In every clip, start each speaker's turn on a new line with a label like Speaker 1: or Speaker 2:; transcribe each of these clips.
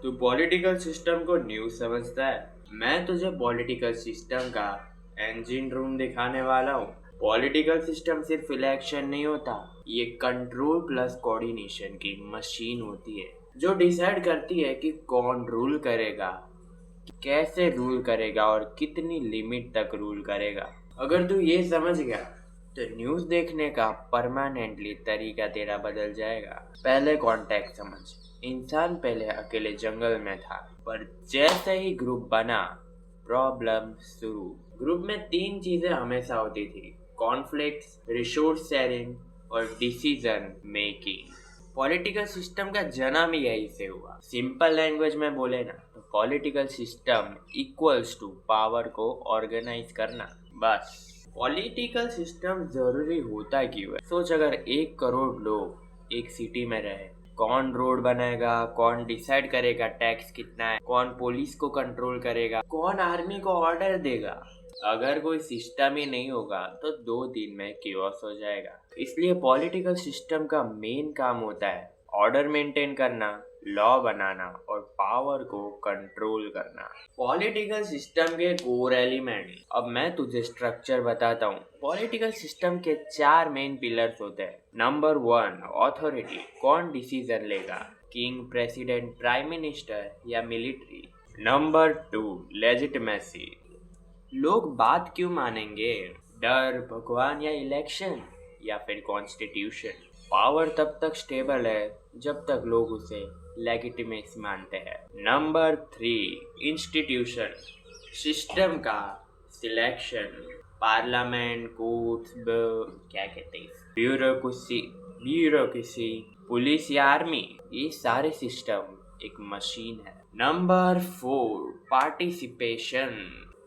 Speaker 1: तू political system को news समझता है। मैं तुझे पॉलिटिकल सिस्टम का इंजन रूम दिखाने वाला हूँ। पॉलिटिकल सिस्टम सिर्फ इलेक्शन नहीं होता, ये कंट्रोल प्लस कोऑर्डिनेशन की मशीन होती है जो डिसाइड करती है कि कौन रूल करेगा, कैसे रूल करेगा और कितनी लिमिट तक रूल करेगा। अगर तू ये समझ गया तो न्यूज़ देखने का परमानेंटली तरीका तेरा बदल जाएगा। पहले कॉन्टेक्स्ट समझ। इंसान पहले अकेले जंगल में था, पर जैसे ही ग्रुप बना, प्रॉब्लम शुरू। ग्रुप में तीन चीजें हमेशा होती थी: कॉन्फ्लिक्ट्स, रिसोर्स शेयरिंग और डिसीजन मेकिंग। पॉलिटिकल सिस्टम का जन्म ही यही से हुआ। सिंपल लैंग्वेज में बोले ना तो political system equals to power को ऑर्गेनाइज करना, बस। पॉलिटिकल सिस्टम जरूरी होता क्यों है? सोच, अगर 1 करोड़ लोग एक सिटी में रहे, कौन रोड बनाएगा, कौन डिसाइड करेगा टैक्स कितना है, कौन पुलिस को कंट्रोल करेगा, कौन आर्मी को ऑर्डर देगा? अगर कोई सिस्टम ही नहीं होगा तो 2 दिन में कियोस हो जाएगा। इसलिए पॉलिटिकल सिस्टम का मेन काम होता है ऑर्डर मेंटेन करना, लॉ बनाना और पावर को कंट्रोल करना। पॉलिटिकल सिस्टम के कोर एलिमेंट, अब मैं तुझे स्ट्रक्चर बताता हूँ। पॉलिटिकल सिस्टम के 4 मेन पिलर्स होते हैं। Number 1, authority. कौन डिसीजन लेगा, किंग, प्रेसिडेंट, प्राइम मिनिस्टर या मिलिट्री? Number 2, legitimacy. लोग बात क्यों मानेंगे, डर, भगवान या इलेक्शन या फिर कॉन्स्टिट्यूशन? पावर तब तक स्टेबल है जब तक लोग उसे लेजिटिमेट मानते हैं। Number 3, institution. सिस्टम का सिलेक्शन, पार्लियामेंट, कोर्ट्स, क्या कहते हैं, ब्यूरोक्रेसी, पुलिस या आर्मी, ये सारे सिस्टम एक मशीन है। Number 4, participation.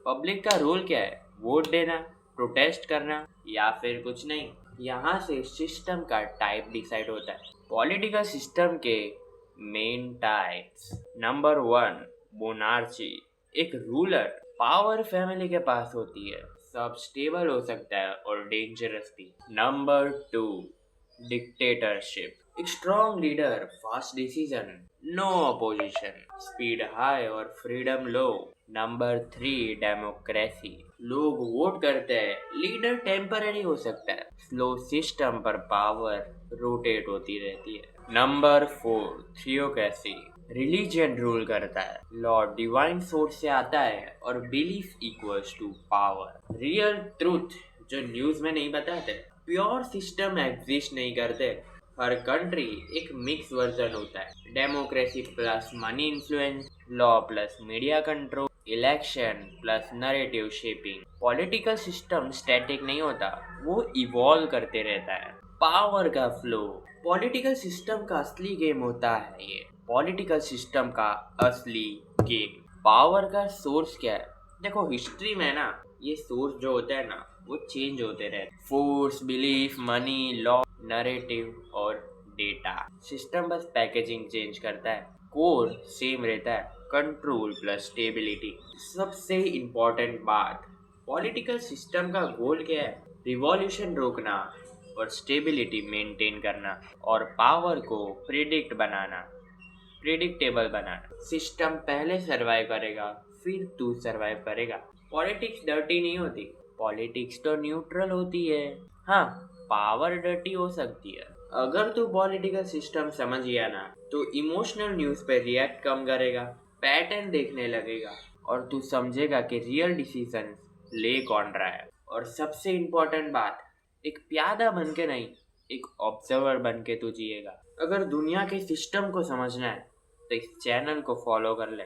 Speaker 1: पब्लिक का रोल क्या है? वोट देना, प्रोटेस्ट करना या फिर कुछ नहीं? यहाँ से सिस्टम का टाइप डिसाइड होता है। पॉलिटिकल सिस्टम के मेन टाइप्स। Number 1, monarchy. एक रूलर, पावर फैमिली के पास होती है, सब स्टेबल हो सकता है और डेंजरस भी। Number 2, dictatorship. एक strong leader, fast decision, no opposition, speed high और फ्रीडम लो। Number 3, democracy. लोग वोट करते हैं, लीडर टेम्पररी हो सकता है, स्लो सिस्टम पर पावर रोटेट होती रहती है। Number 4, theocracy. रिलीजन रूल करता है, लॉ डिवाइन सोर्स से आता है और belief equals to power. Real truth जो न्यूज में नहीं बताते। प्योर सिस्टम एग्जिस्ट नहीं करते। हर कंट्री एक मिक्स वर्जन होता है। Democracy plus money influence, law plus media control, election plus narrative shaping. Political system static नहीं होता, वो इवॉल्व करते रहता है। पावर का फ्लो, पॉलिटिकल सिस्टम का असली गेम होता है ये। पॉलिटिकल सिस्टम का असली गेम। पावर का सोर्स क्या है? देखो, हिस्ट्री में ना ये सोर्स जो होता है ना वो चेंज होते रहते। Force, belief, money, law, narrative और डेटा। सिस्टम बस पैकेजिंग चेंज करता है, कोर सेम रहता है, कंट्रोल प्लस स्टेबिलिटी। सबसे इम्पोर्टेंट बात, पॉलिटिकल सिस्टम का गोल क्या है? रिवॉल्यूशन रोकना और स्टेबिलिटी मेंटेन करना और पावर को प्रिडिक्टेबल बनाना। सिस्टम पहले सरवाइव करेगा, फिर तू सरवाइव करेगा। पॉलिटिक्स डर्टी नहीं होती, पॉलिटिक्स तो न्यूट्रल होती है। हाँ, पावर डर्टी हो सकती है। अगर तू पॉलिटिकल सिस्टम समझ गया ना तो इमोशनल न्यूज पे रिएक्ट कम करेगा, पैटर्न देखने लगेगा और तू समझेगा कि रियल डिसीजन ले कौन रहा है। और सबसे इम्पोर्टेंट बात, एक प्यादा बन के नहीं, एक ऑब्जर्वर बन के तू जिएगा। अगर दुनिया के सिस्टम को समझना है तो इस चैनल को फॉलो कर ले।